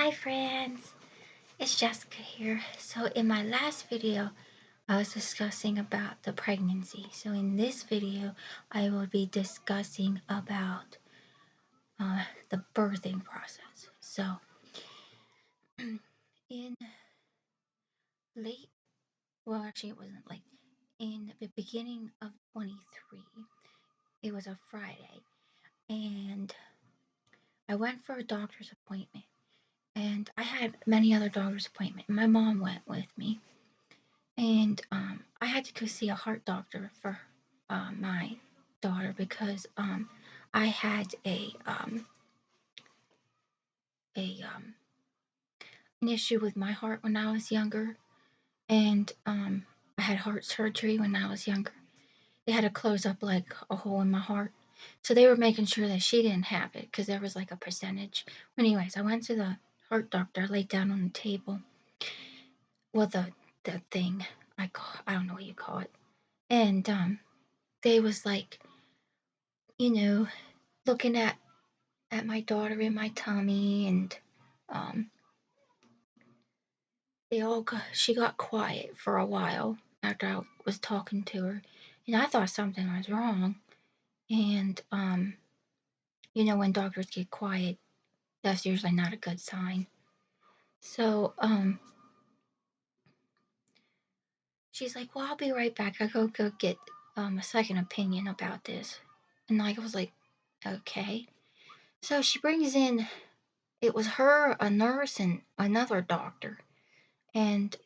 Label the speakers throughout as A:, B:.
A: Hi friends, it's Jessica here. So in my last video, I was discussing about the pregnancy. So in this video, I will be discussing about the birthing process. So in late, well actually it wasn't late, in the beginning of 23, it was a Friday, and I went for a doctor's appointment. And I had many other doctor's appointments. My mom went with me. And I had to go see a heart doctor for my daughter because I had a an issue with my heart when I was younger, and I had heart surgery when I was younger. They had to close up like a hole in my heart, so they were making sure that she didn't have it because there was like a percentage. Anyways, I went to the heart doctor. I laid down on the table. Well, the thing I don't know what you call it, and they was like, you know, looking at my daughter in my tummy, and um, she got quiet for a while after I was talking to her, and I thought something was wrong. And when doctors get quiet, that's usually not a good sign. So she's like, "Well, I'll be right back. I go get a second opinion about this," and I was like, "Okay." So she brings in. It was her, a nurse, and another doctor, and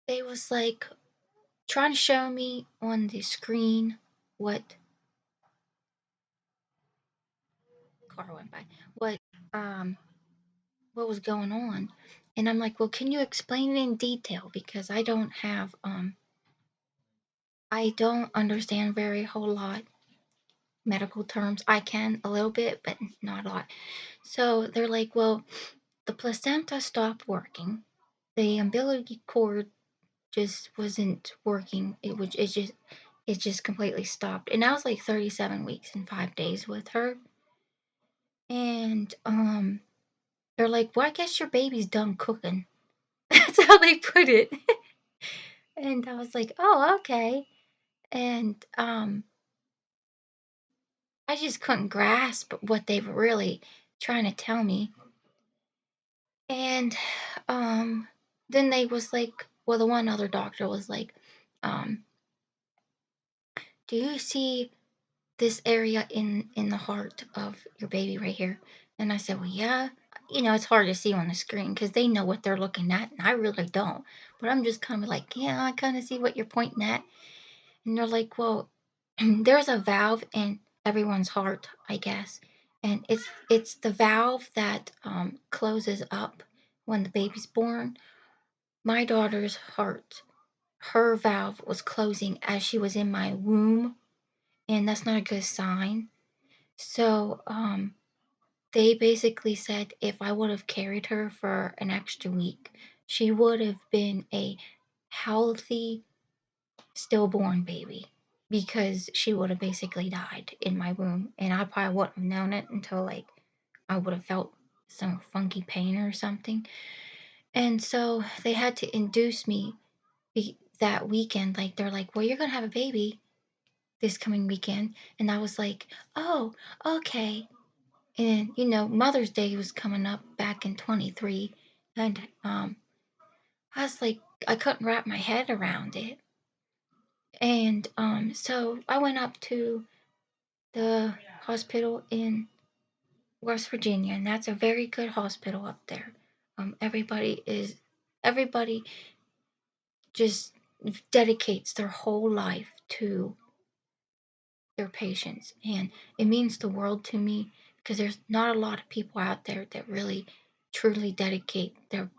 A: they was like trying to show me on the screen what car went by, um what was going on. And I'm like, well, can you explain it in detail, because I don't understand very whole lot medical terms. I can a little bit, but not a lot. So they're like, well, the placenta stopped working, the umbilical cord just wasn't working. It just completely stopped. And I was like 37 weeks and 5 days with her. And they're like, well, I guess your baby's done cooking. That's how they put it. And I was like, oh, okay. And I just couldn't grasp what they were really trying to tell me. And then they was like, well, the one other doctor was like, do you see this area in the heart of your baby right here? And I said, well, yeah. It's hard to see on the screen because they know what they're looking at, and I really don't. But I'm just kind of like, yeah, I kind of see what you're pointing at. And they're like, well, there's a valve in everyone's heart, I guess, and it's the valve that closes up when the baby's born. My daughter's heart, her valve was closing as she was in my womb, and that's not a good sign. So they basically said if I would have carried her for an extra week, she would have been a healthy stillborn baby, because she would have basically died in my womb, and I probably wouldn't have known it until like I would have felt some funky pain or something. And so they had to induce me that weekend. Like, they're like, well, you're gonna have a baby this coming weekend. And I was like, oh, okay. And Mother's Day was coming up back in 23, and I was like, I couldn't wrap my head around it. And so I went up to the hospital in West Virginia, and that's a very good hospital up there. Everybody just dedicates their whole life to their patients, and it means the world to me, because there's not a lot of people out there that really truly dedicate their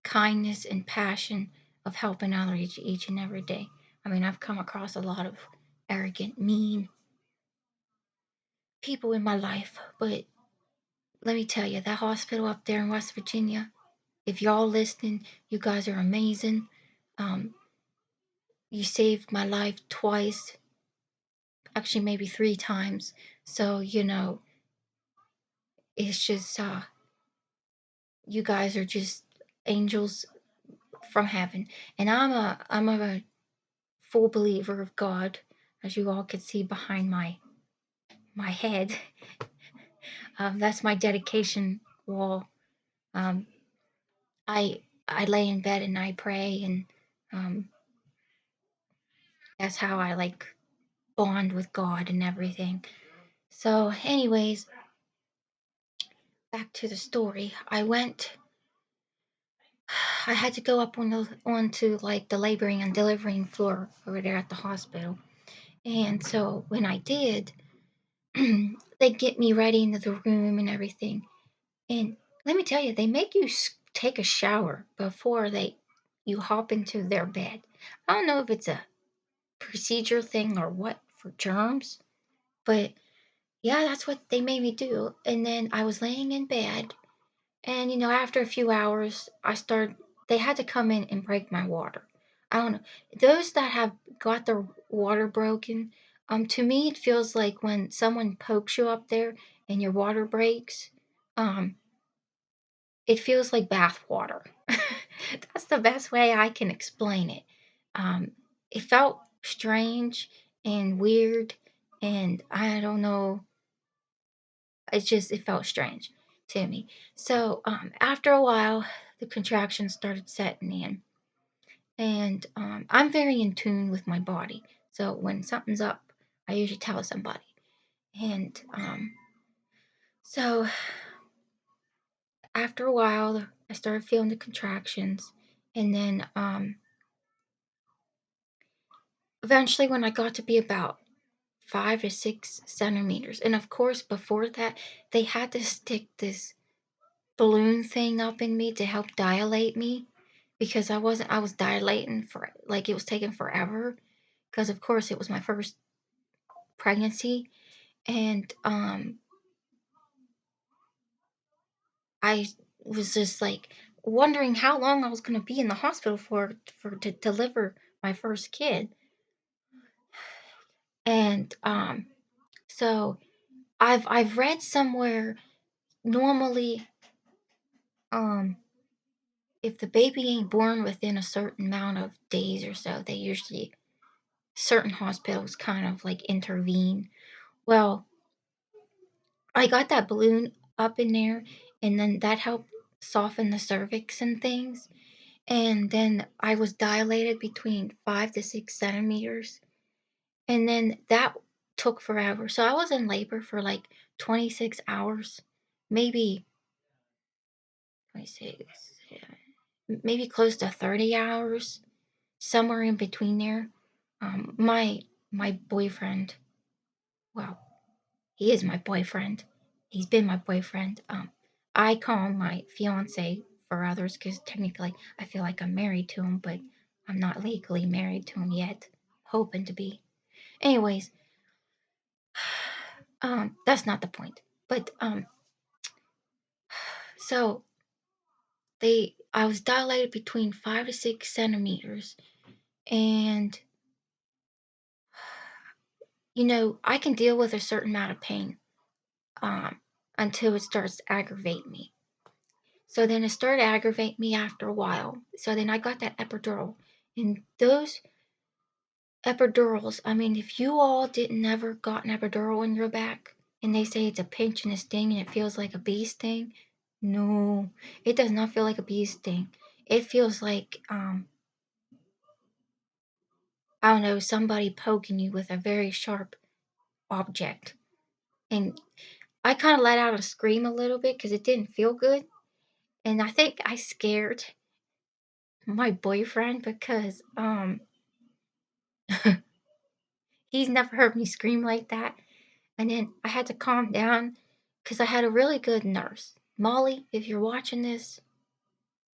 A: kindness and passion of helping others each and every day. I mean, I've come across a lot of arrogant, mean people in my life, but let me tell you, that hospital up there in West Virginia, if y'all listening, you guys are amazing. Um, you saved my life twice, actually maybe 3 times. So, it's just you guys are just angels from heaven. And I'm a full believer of God, as you all can see behind my head. That's my dedication wall. Um, I lay in bed and I pray, and um, that's how I like bond with God and everything. So, anyways, back to the story. I had to go up onto like the laboring and delivering floor over there at the hospital. And so when I did, they get me ready into the room and everything. And let me tell you, they make you take a shower before you hop into their bed. I don't know if it's a procedure thing or what for germs, but yeah, that's what they made me do. And then I was laying in bed, and after a few hours, they had to come in and break my water. I don't know. Those that have got their water broken, to me, it feels like when someone pokes you up there and your water breaks, um, it feels like bath water. That's the best way I can explain it. Um, it felt strange and weird, and I don't know. It felt strange to me. So after a while, the contractions started setting in, and I'm very in tune with my body. So when something's up, I usually tell somebody. And so after a while, I started feeling the contractions, and then eventually, when I got to be about 5 or 6 centimeters, and of course, before that, they had to stick this balloon thing up in me to help dilate me because I was dilating for like it was taking forever because of course it was my first pregnancy, and I was just like wondering how long I was going to be in the hospital for to deliver my first kid. And so I've read somewhere normally um if the baby ain't born within a certain amount of days or so, they usually certain hospitals kind of like intervene. Well, I got that balloon up in there, and then that helped soften the cervix and things. And then I was dilated between 5 to 6 centimeters. And then that took forever. So I was in labor for like 26 hours, maybe 26, maybe close to 30 hours, somewhere in between there. My boyfriend, well, he is my boyfriend. He's been my boyfriend. I call him my fiance for others because technically I feel like I'm married to him, but I'm not legally married to him yet. Hoping to be. Anyways, that's not the point. But so I was dilated between 5 to 6 centimeters, and I can deal with a certain amount of pain um, until it starts to aggravate me. So then it started to aggravate me after a while. So then I got that epidural. And those epidurals, I mean, if you all didn't ever got an epidural in your back and they say it's a pinch and a sting and it feels like a bee sting, no, it does not feel like a bee sting. It feels like, I don't know, somebody poking you with a very sharp object. And I kind of let out a scream a little bit because it didn't feel good. And I think I scared my boyfriend because he's never heard me scream like that. And then I had to calm down because I had a really good nurse. Molly, if you're watching this,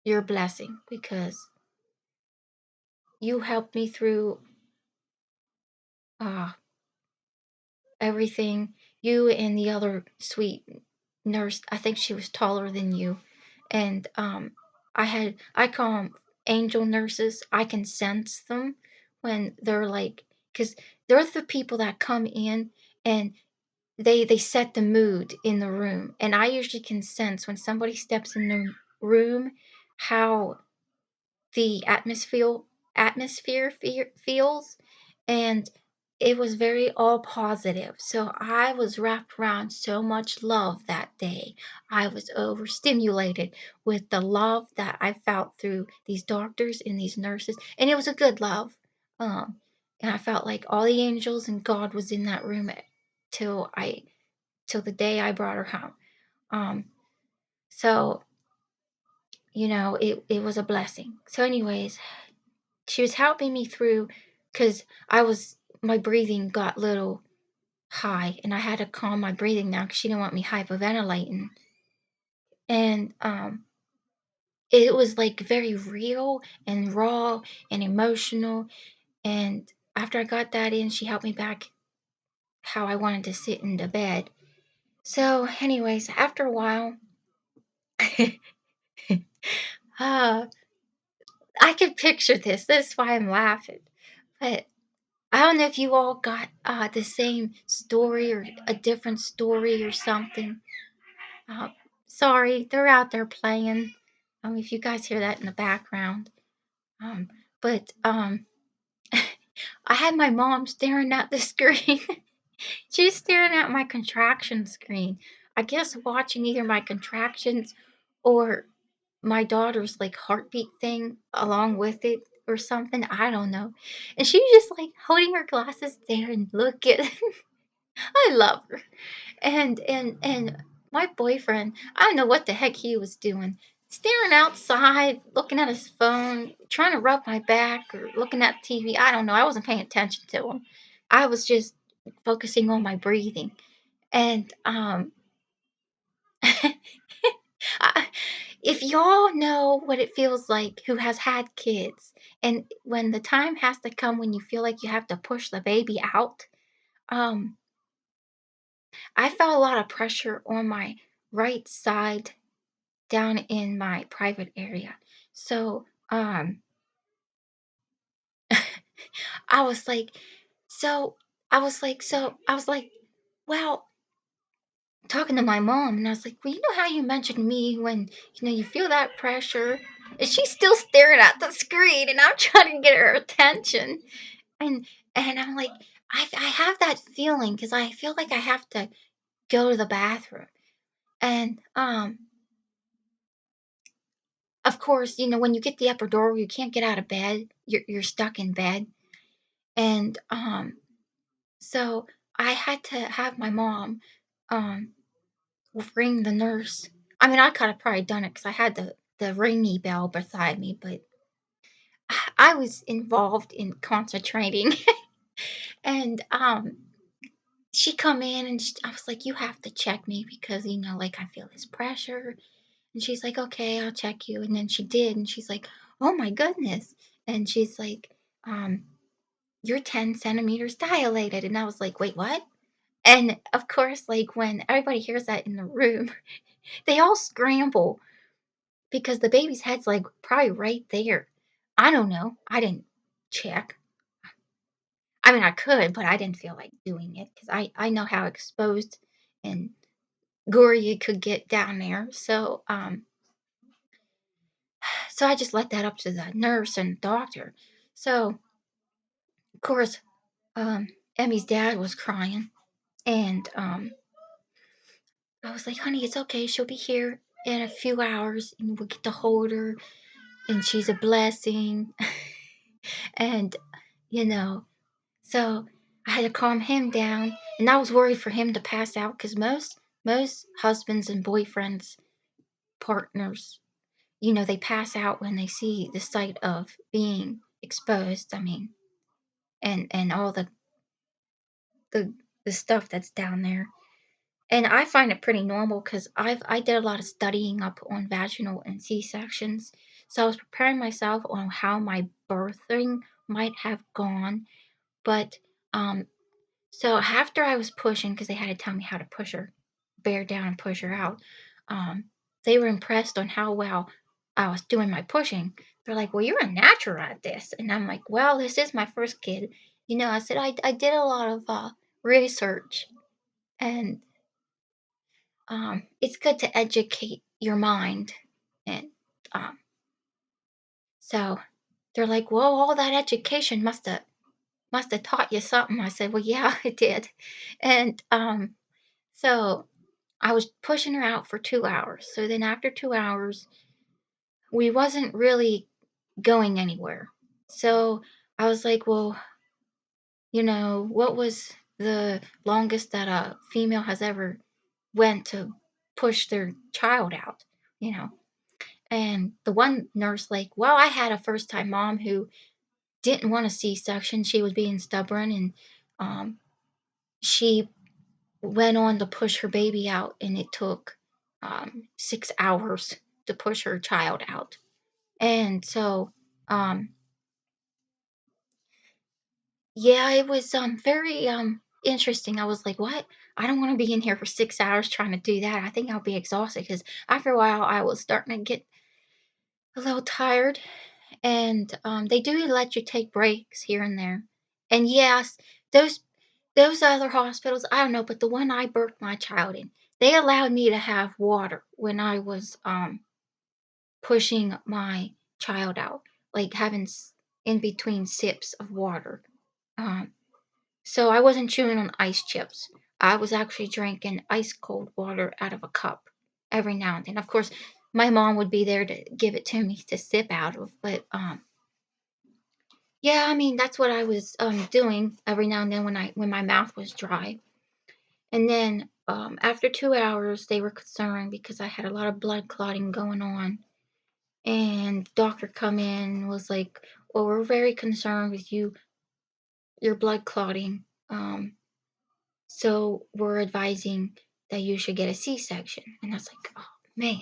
A: you're a blessing because you helped me through uh, everything. You and the other sweet nurse, I think she was taller than you. And I call them angel nurses. I can sense them when they're like, because they're the people that come in and they set the mood in the room, and I usually can sense when somebody steps in the room how the atmosphere feels, and it was very all positive. So I was wrapped around so much love that day. I was overstimulated with the love that I felt through these doctors and these nurses, and it was a good love. Um, and I felt like all the angels and God was in that room till I till the day I brought her home. Um, so it was a blessing. So, anyways, she was helping me through because I was my breathing got a little high, and I had to calm my breathing down because she didn't want me hyperventilating. And it was like very real and raw and emotional. And after I got that in, she helped me back how I wanted to sit in the bed. So, anyways, after a while, uh, I could picture this. This is why I'm laughing. But I don't know if you all got the same story or a different story or something. Uh, Sorry, they're out there playing. If you guys hear that in the background. Um, but I had my mom staring at the screen. She's staring at my contraction screen. I guess watching either my contractions or my daughter's like heartbeat thing along with it or something. I don't know. And she was just like holding her glasses there and looking. I love her. And my boyfriend, I don't know what the heck he was doing. Staring outside, looking at his phone, trying to rub my back or looking at TV. I don't know. I wasn't paying attention to him. I was just focusing on my breathing. And I, if y'all know what it feels like who has had kids, and when the time has to come when you feel like you have to push the baby out, um, I felt a lot of pressure on my right side down in my private area. So, I was like, I was like, well, talking to my mom, and I was like, well, you know how you mentioned me when, you feel that pressure? And she's still staring at the screen, and I'm trying to get her attention. And, and I'm like, I have that feeling because I feel like I have to go to the bathroom. And, of course, when you get the epidural, you can't get out of bed. You're stuck in bed. And so I had to have my mom um ring the nurse. I mean, I could have probably done it because I had the ringy bell beside me, but I was involved in concentrating. And she come in and I was like, "You have to check me because like I feel this pressure." And she's like, "Okay, I'll check you." And then she did, and she's like, "Oh my goodness!" And she's like, um, "You're 10 centimeters dilated." And I was like, "Wait, what?" And of course, like when everybody hears that in the room, they all scramble because the baby's head's like probably right there. I don't know. I didn't check. I mean, I could, but I didn't feel like doing it because I know how exposed and gory it could get down there. So I just let that up to the nurse and doctor. So of course, Emmy's dad was crying, and I was like, "Honey, it's okay. She'll be here in a few hours, and we'll get to hold her, and she's a blessing." And you know, so I had to calm him down, and I was worried for him to pass out because most husbands and boyfriends, partners, they pass out when they see the sight of being exposed. I mean, and all the the stuff that's down there. And I find it pretty normal because I did a lot of studying up on vaginal and C sections, so I was preparing myself on how my birthing might have gone. But so after I was pushing, because they had to tell me how to push her, bear down and push her out, um, they were impressed on how well I was doing my pushing. They're like, "Well, you're a natural at this," and I'm like, "Well, this is my first kid." I said I did a lot of research, And it's good to educate your mind. And um, so they're like, "Well, all that education must have taught you something." I said, "Well, yeah, it did." And so I was pushing her out for 2 hours. So then after 2 hours, we wasn't really going anywhere. So I was like, "Well, what was the longest that a female has ever went to push their child out?" You know, and the one nurse like, "Well, I had a first time mom who didn't want a C-section. She was being stubborn, and um, she went on to push her baby out, and it took 6 hours to push her child out." And so, um, yeah, it was very interesting. I was like, "What? I don't want to be in here for 6 hours trying to do that. I think I'll be exhausted." Because after a while, I was starting to get a little tired. And they do let you take breaks here and there. And yes, those those other hospitals, I don't know, but the one I birthed my child in, they allowed me to have water when I was pushing my child out, like having in between sips of water. Um, so I wasn't chewing on ice chips. I was actually drinking ice cold water out of a cup every now and then. Of course, my mom would be there to give it to me to sip out of, but yeah, I mean, that's what I was, doing every now and then when my mouth was dry. And then, after 2 hours, they were concerned because I had a lot of blood clotting going on, and the doctor come in and was like, "Well, we're very concerned with your blood clotting, so we're advising that you should get a C-section." And I was like, "Oh, man."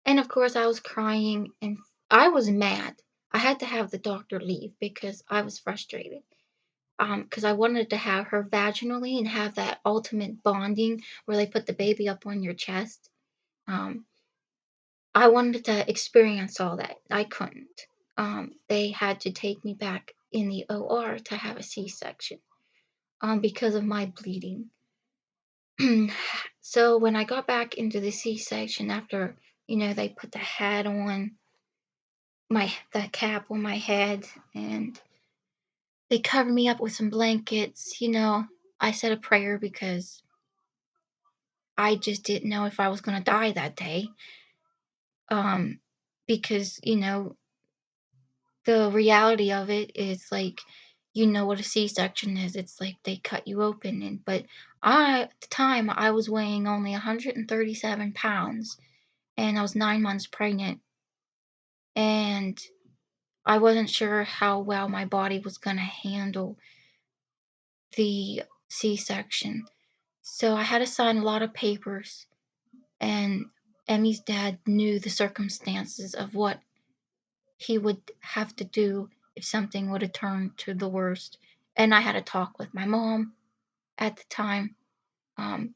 A: And, of course, I was crying, and I was mad. I had to have the doctor leave because I was frustrated. Because I wanted to have her vaginally and have that ultimate bonding where they put the baby up on your chest. Um, I wanted to experience all that. I couldn't. They had to take me back in the OR to have a C-section because of my bleeding. So when I got back into the C-section after, they put the hat on the cap on my head, and they covered me up with some blankets, I said a prayer because I just didn't know if I was gonna die that day. Um, because, the reality of it is like, what a C-section is. It's like they cut you open, but at the time I was weighing only 137 pounds, and I was 9 months pregnant, and I wasn't sure how well my body was gonna handle the C-section. So I had to sign a lot of papers, and Emmy's dad knew the circumstances of what he would have to do if something would have turned to the worst. And I had a talk with my mom at the time. Um,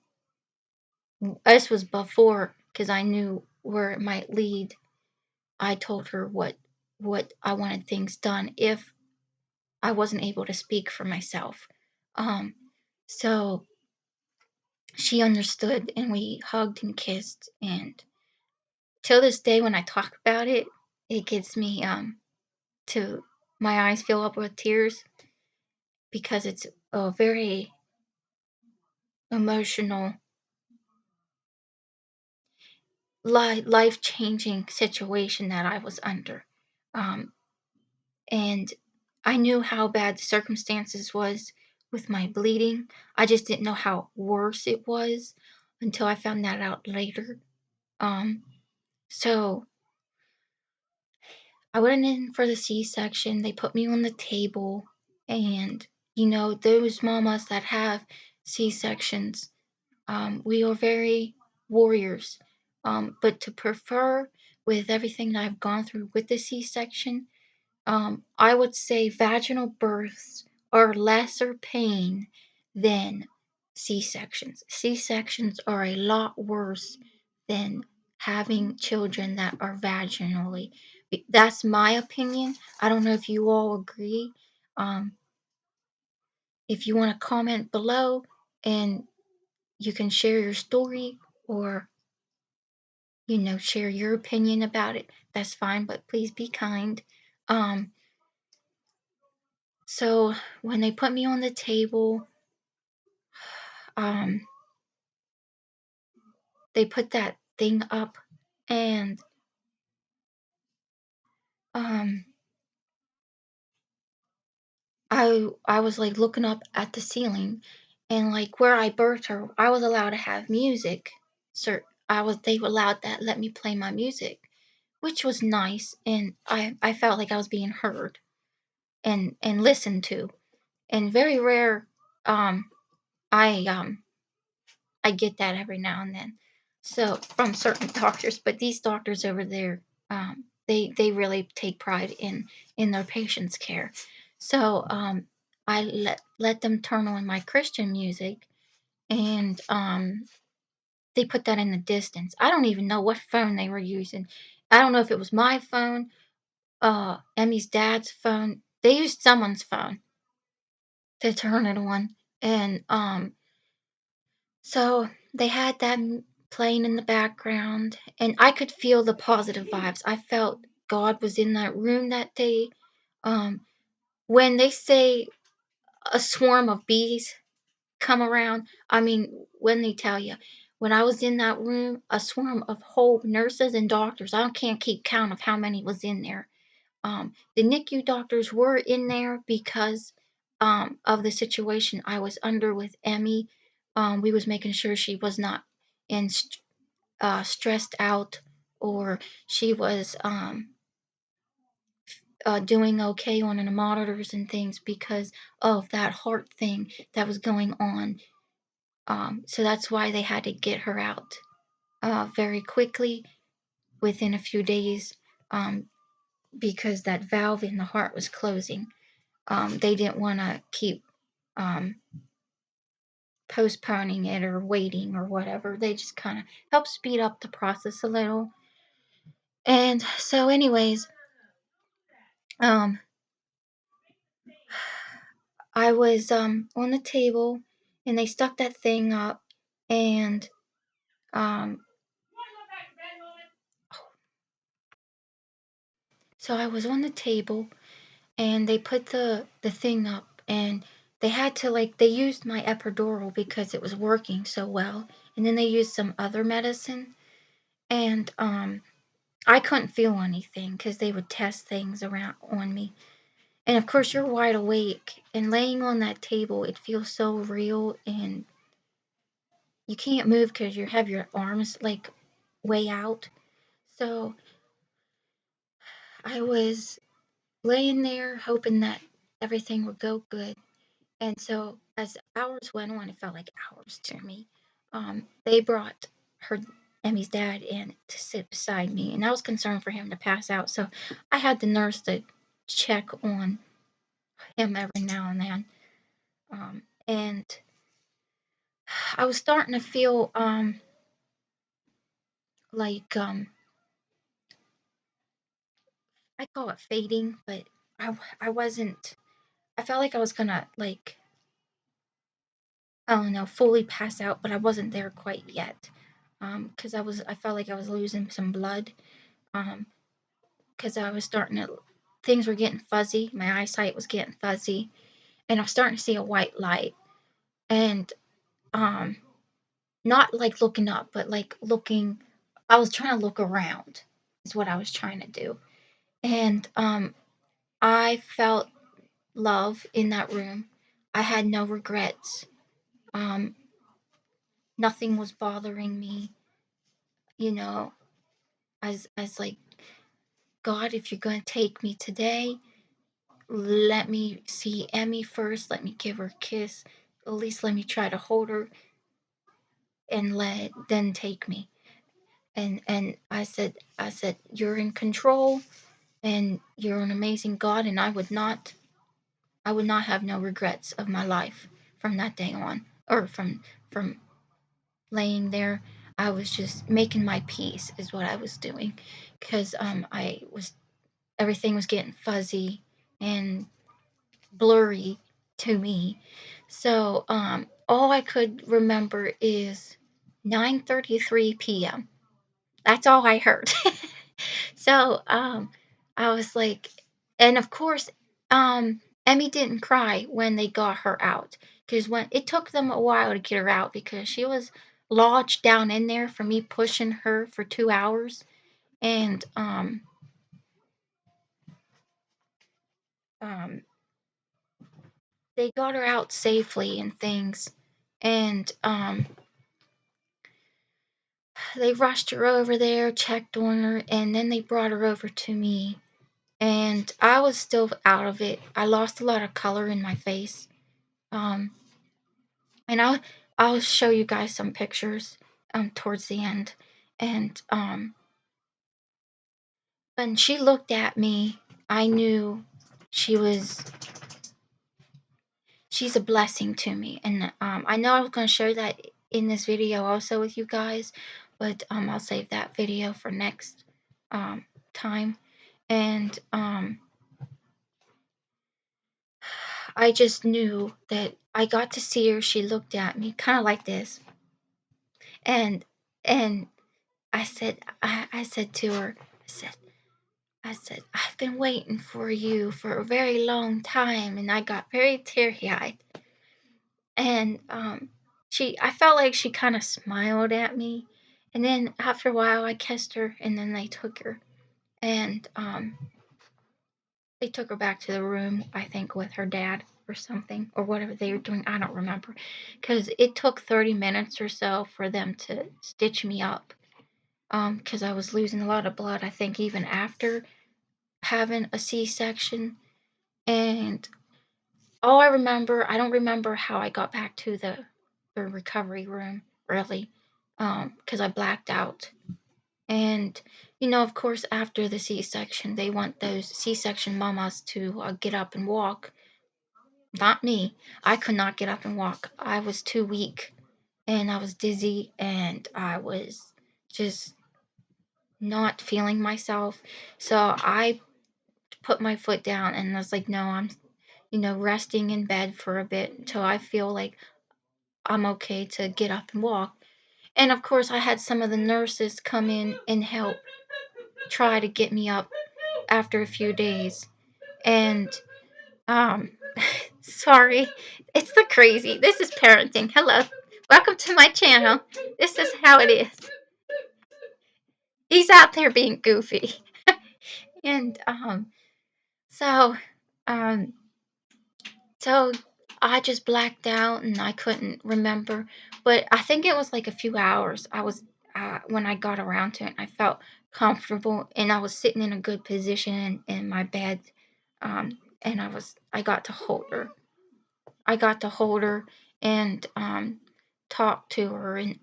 A: this was before, because I knew where it might lead. I told her what I wanted things done if I wasn't able to speak for myself. Um, so she understood, and we hugged and kissed. And till this day, when I talk about it, it gets me to my eyes fill up with tears because it's a very emotional, life changing situation that I was under. Um, and I knew how bad the circumstances was with my bleeding. I just didn't know how worse it was until I found that out later. Um, so I went in for the C-section. They put me on the table, and those mamas that have C-sections, we are very warriors. But to prefer with everything that I've gone through with the C-section, I would say vaginal births are lesser pain than C-sections. C-sections are a lot worse than having children that are vaginally. That's my opinion. I don't know if you all agree. Um, if you want to comment below and you can share your story or, share your opinion about it. That's fine, but please be kind. Um, so when they put me on the table, um, they put that thing up, and um, I was like looking up at the ceiling, and like where I birthed her, I was allowed to have music. So they were allowed that let me play my music, which was nice, and I felt like I was being heard and listened to. And very rare, um, I I get that every now and then. So from certain doctors, but these doctors over there, they really take pride in their patients' care. So I let them turn on my Christian music, and they put that in the distance. I don't even know what phone they were using. I don't know if it was my phone, Emmy's dad's phone. They used someone's phone to turn it on, and so they had that playing in the background, and I could feel the positive vibes. I felt God was in that room that day. Um, when they say a swarm of bees come around, I mean, when they tell you, when I was in that room, a swarm of whole nurses and doctors, I can't keep count of how many was in there. The NICU doctors were in there because of the situation I was under with Emmy. We was making sure she was not in stressed out, or she was doing okay on the monitors and things because of that heart thing that was going on. So that's why they had to get her out very quickly within a few days, um, because that valve in the heart was closing. They didn't want to keep um, postponing it or waiting or whatever. They just kind of help speed up the process a little. And so, anyways, um, I was on the table, and they stuck that thing up, and um, so I was on the table, and they put the thing up, and they had to, like, they used my epidural because it was working so well, and then they used some other medicine, and I couldn't feel anything because they would test things around on me. And of course, you're wide awake and laying on that table. It feels so real, and you can't move because you have your arms like way out. So I was laying there hoping that everything would go good. And so as hours went on, it felt like hours to me. They brought her Emmy's dad in to sit beside me, and I was concerned for him to pass out. So I had the nurse to check on him every now and then. And I was starting to feel like I call it fading, but I wasn't. I felt like I was gonna like, I don't know, fully pass out, but I wasn't there quite yet. Because I felt like I was losing some blood. Um, because I was starting to, things were getting fuzzy. My eyesight was getting fuzzy, and I was starting to see a white light. And um, not like looking up, but like looking. I was trying to look around. Is what I was trying to do, and I felt love in that room. I had no regrets. Um, Nothing was bothering me. You know, as like, God, if you're gonna take me today, let me see Emmy first. Let me give her a kiss. At least let me try to hold her, and then take me. And I said, you're in control, and you're an amazing God, and I would not have no regrets of my life from that day on, or from laying there. I was just making my peace, is what I was doing, because I was everything was getting fuzzy and blurry to me. So all I could remember is 9:33 p.m. That's all I heard. So, I was like, and of course, Emmy didn't cry when they got her out, because when it took them a while to get her out because she was lodged down in there for me pushing her for 2 hours, and um, they got her out safely and things, and they rushed her over there, checked on her, and then they brought her over to me. And I was still out of it. I lost a lot of color in my face. Um, and I'll show you guys some pictures towards the end. And when she looked at me, I knew she was she's a blessing to me. And I know I was going to share that in this video also with you guys, but I'll save that video for next um, time. And I just knew that I got to see her. She looked at me kind of like this, and and I said to her, I said, I've been waiting for you for a very long time, and I got very teary eyed, and I felt like she kind of smiled at me, and then after a while I kissed her, and then and they took her back to the room, I think, with her dad or something, or whatever they were doing. I don't remember. Because it took 30 minutes or so for them to stitch me up. Because I was losing a lot of blood, I think, even after having a C section. And all I remember, I don't remember how I got back to the recovery room, really, because I blacked out. And, of course, after the C section, they want those C section mamas to get up and walk. Not me. I could not get up and walk. I was too weak and I was dizzy and I was just not feeling myself. So I put my foot down and I was like, no, I'm, resting in bed for a bit until I feel like I'm okay to get up and walk. And of course, I had some of the nurses come in and help try to get me up after a few days. And Um, sorry. It's the crazy. This is parenting. Hello. Welcome to my channel. This is how it is. He's out there being goofy. And so um so I just blacked out and I couldn't remember, but I think it was like a few hours. I was when I got around to it, I felt comfortable and I was sitting in a good position in my bed. And I got to hold her. I got to hold her and talk to her, and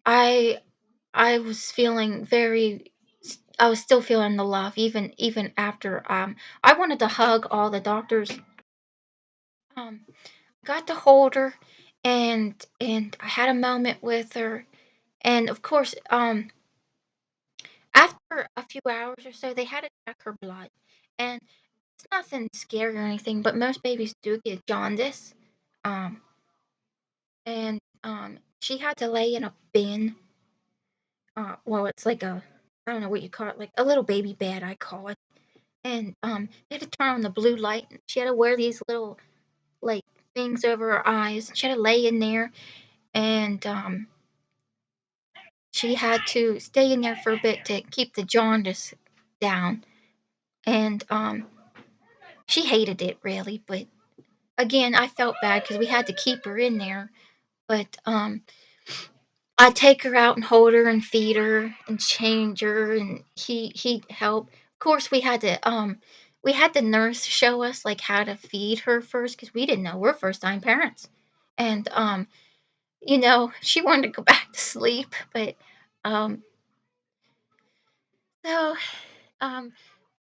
A: I I was feeling very. I was still feeling the love even after I wanted to hug all the doctors. Um, got to hold her, and I had a moment with her, and of course after a few hours or so they had to check her blood, and it's nothing scary or anything, but most babies do get jaundice. Um, and she had to lay in a bin. Well, it's like I don't know what you call it, like a little baby bed, I call it. And they had to turn on the blue light. She had to wear these little like things over her eyes. She had to lay in there, and she had to stay in there for a bit to keep the jaundice down. And she hated it really, but again, I felt bad because we had to keep her in there. But I'd take her out and hold her and feed her and change her, and he'd help. Of course, we had the nurse show us like how to feed her first because we didn't know, we're first time parents, and she wanted to go back to sleep, but um so um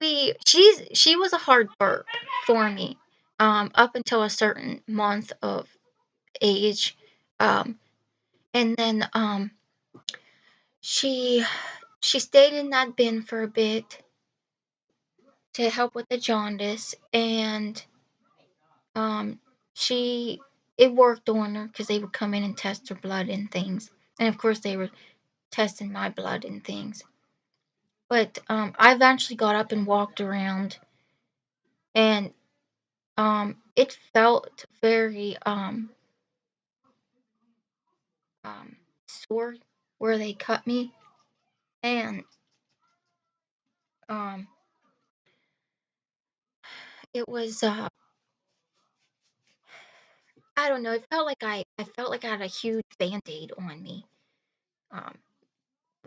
A: she was a hard birth for me up until a certain month of age, um and then she she stayed in that bin for a bit to help with the jaundice, and Um, she it worked on her because they would come in and test her blood and things, and of course they were testing my blood and things. But I eventually got up and walked around, and it felt very um, sore where they cut me, and um, it was I don't know. It felt like I felt like I had a huge band-aid on me. Um,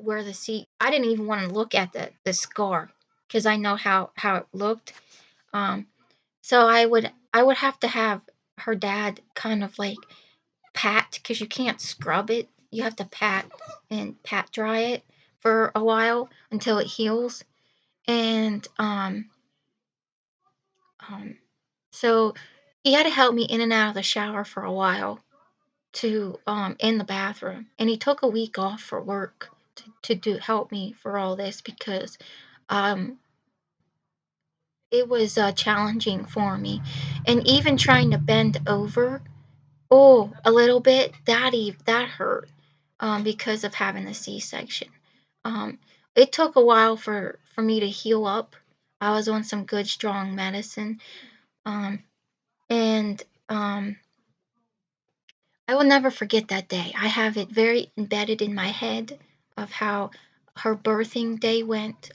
A: where the seat, I didn't even want to look at the scar because I know how it looked. Um, so I would have to have her dad kind of like pat because you can't scrub it. You have to pat and pat dry it for a while until it heals. And um, so he had to help me in and out of the shower for a while to in the bathroom, and he took a week off for work to do help me for all this because um it was challenging for me, and even trying to bend over, oh, a little bit, that hurt, because of having the C-section. um it took a while for me to heal up. I was on some good strong medicine, um and I will never forget that day. I have it very embedded in my head of how her birthing day went.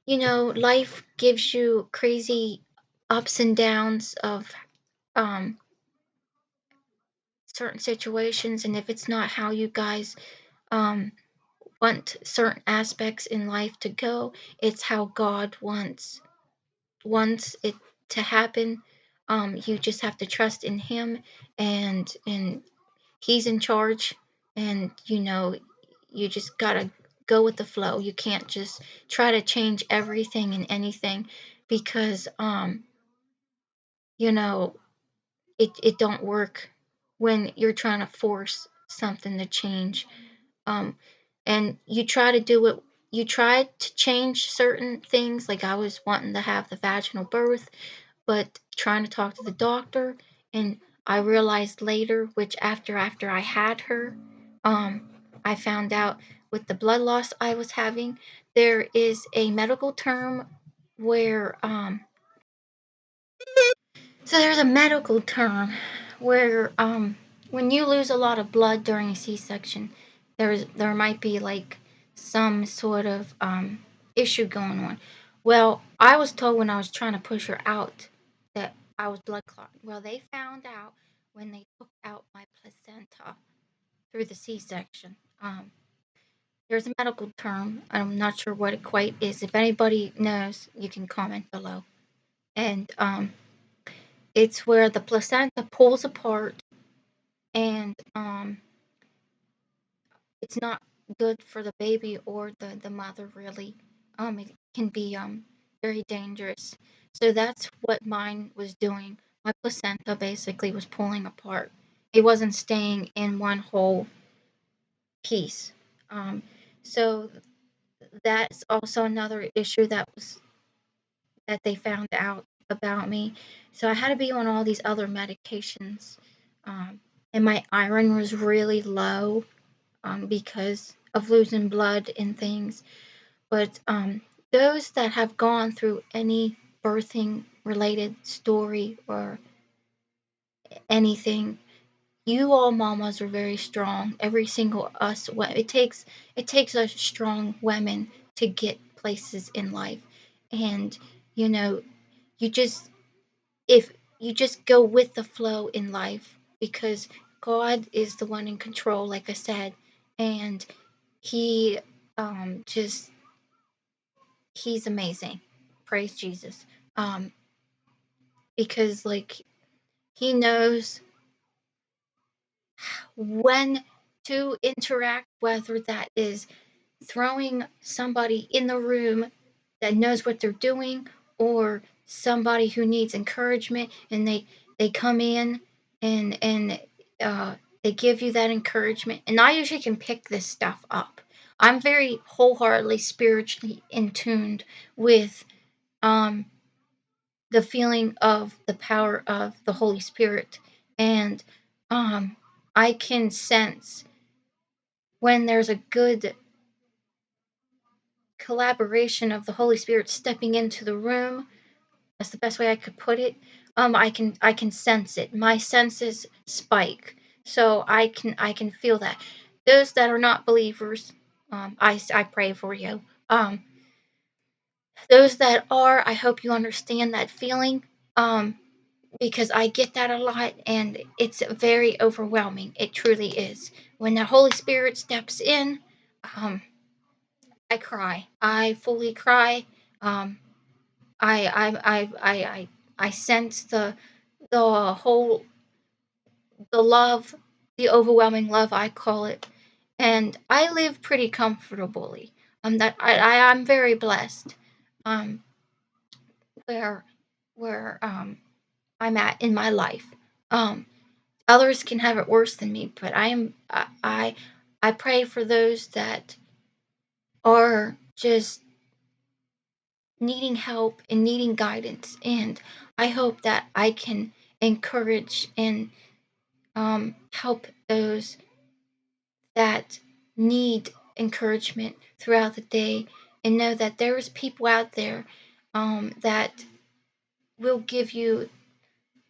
A: Life gives you crazy ups and downs of um, certain situations, and if it's not how you guys um, want certain aspects in life to go, it's how God wants it to happen. You just have to trust in Him, and He's in charge, and you just gotta go with the flow. You can't just try to change everything and anything because you know it don't work when you're trying to force something to change. Um and you try to change certain things, like I was wanting to have the vaginal birth, but trying to talk to the doctor, and I realized later, which after I had her, um I found out with the blood loss I was having, there is a medical term where there's a medical term where when you lose a lot of blood during a C-section, there might be like some sort of issue going on. Well, I was told when I was trying to push her out that I was blood clot. Well, they found out when they took out my placenta through the C-section. There's a medical term. I'm not sure what it quite is. If anybody knows, you can comment below. And it's where the placenta pulls apart, and it's not good for the baby or the mother really. It can be very dangerous. So that's what mine was doing. My placenta basically was pulling apart. It wasn't staying in one whole piece. Um, so that's also another issue that they found out about me. So I had to be on all these other medications. And my iron was really low because of losing blood and things. But those that have gone through any birthing related story or anything, you all mamas are very strong. Every single us, it takes us strong women to get places in life, and you know, you just if you just go with the flow in life because God is the one in control, like I said, and He just He's amazing. Praise Jesus. Um, because like He knows when to interact, whether that is throwing somebody in the room that knows what they're doing, or somebody who needs encouragement, and they come in and uh, they give you that encouragement, and I usually can pick this stuff up. I'm very wholeheartedly spiritually in tuned with um the feeling of the power of the Holy Spirit. And I can sense when there's a good collaboration of the Holy Spirit stepping into the room. That's the best way I could put it. I can sense it. My senses spike, so I can feel that. Those that are not believers, I pray for you. Those that are, I hope you understand that feeling. Because I get that a lot, and it's very overwhelming. It truly is. When the Holy Spirit steps in, um, I cry. I fully cry. Um, I sense the whole the love, the overwhelming love I call it, and I live pretty comfortably. That I'm very blessed. Um, where I'm at in my life. Um, Others can have it worse than me, but I pray for those that are just needing help and needing guidance, and I hope that I can encourage and help those that need encouragement throughout the day, and know that there's people out there that will give you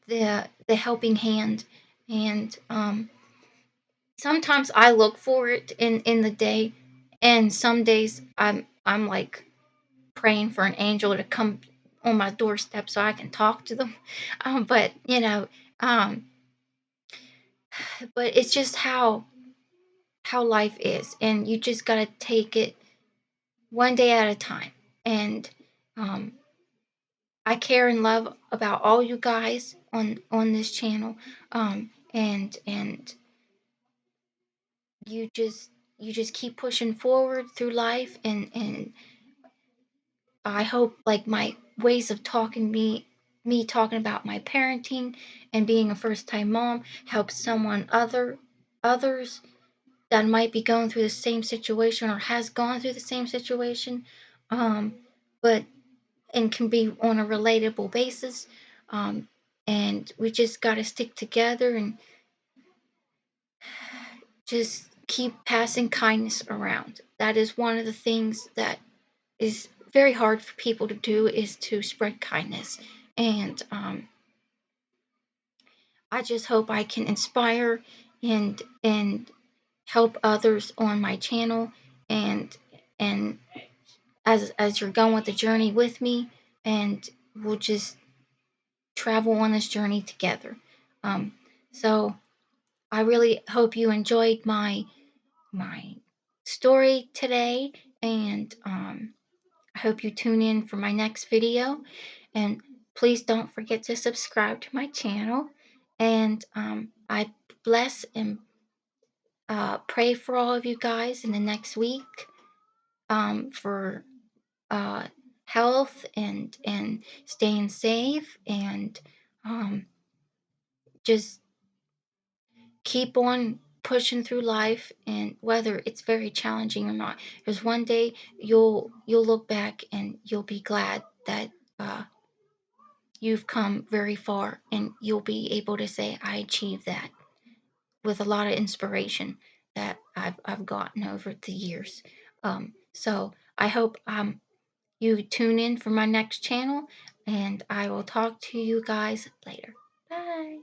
A: the helping hand. And sometimes I look for it in the day, and some days I'm like praying for an angel to come on my doorstep so I can talk to them. But um, but it's just how life is, and you just gotta take it one day at a time. And um, I care and love about all you guys on this channel, and you just keep pushing forward through life, and I hope like my ways of talking me talking about my parenting and being a first time mom helps others that might be going through the same situation or has gone through the same situation, um, but and can be on a relatable basis. Um, and we just got to stick together and just keep passing kindness around. That is one of the things that is very hard for people to do, is to spread kindness. And I just hope I can inspire and help others on my channel, and as you're going with the journey with me, and we'll just travel on this journey together. Um, so I really hope you enjoyed my story today, and I hope you tune in for my next video. And please don't forget to subscribe to my channel. And I bless and pray for all of you guys in the next week, for uh, health and staying safe, and um, just keep on pushing through life, and whether it's very challenging or not, because one day you'll look back and you'll be glad that you've come very far, and you'll be able to say I achieved that, with a lot of inspiration that I've gotten over the years. So I hope you tune in for my next channel, and I will talk to you guys later. Bye.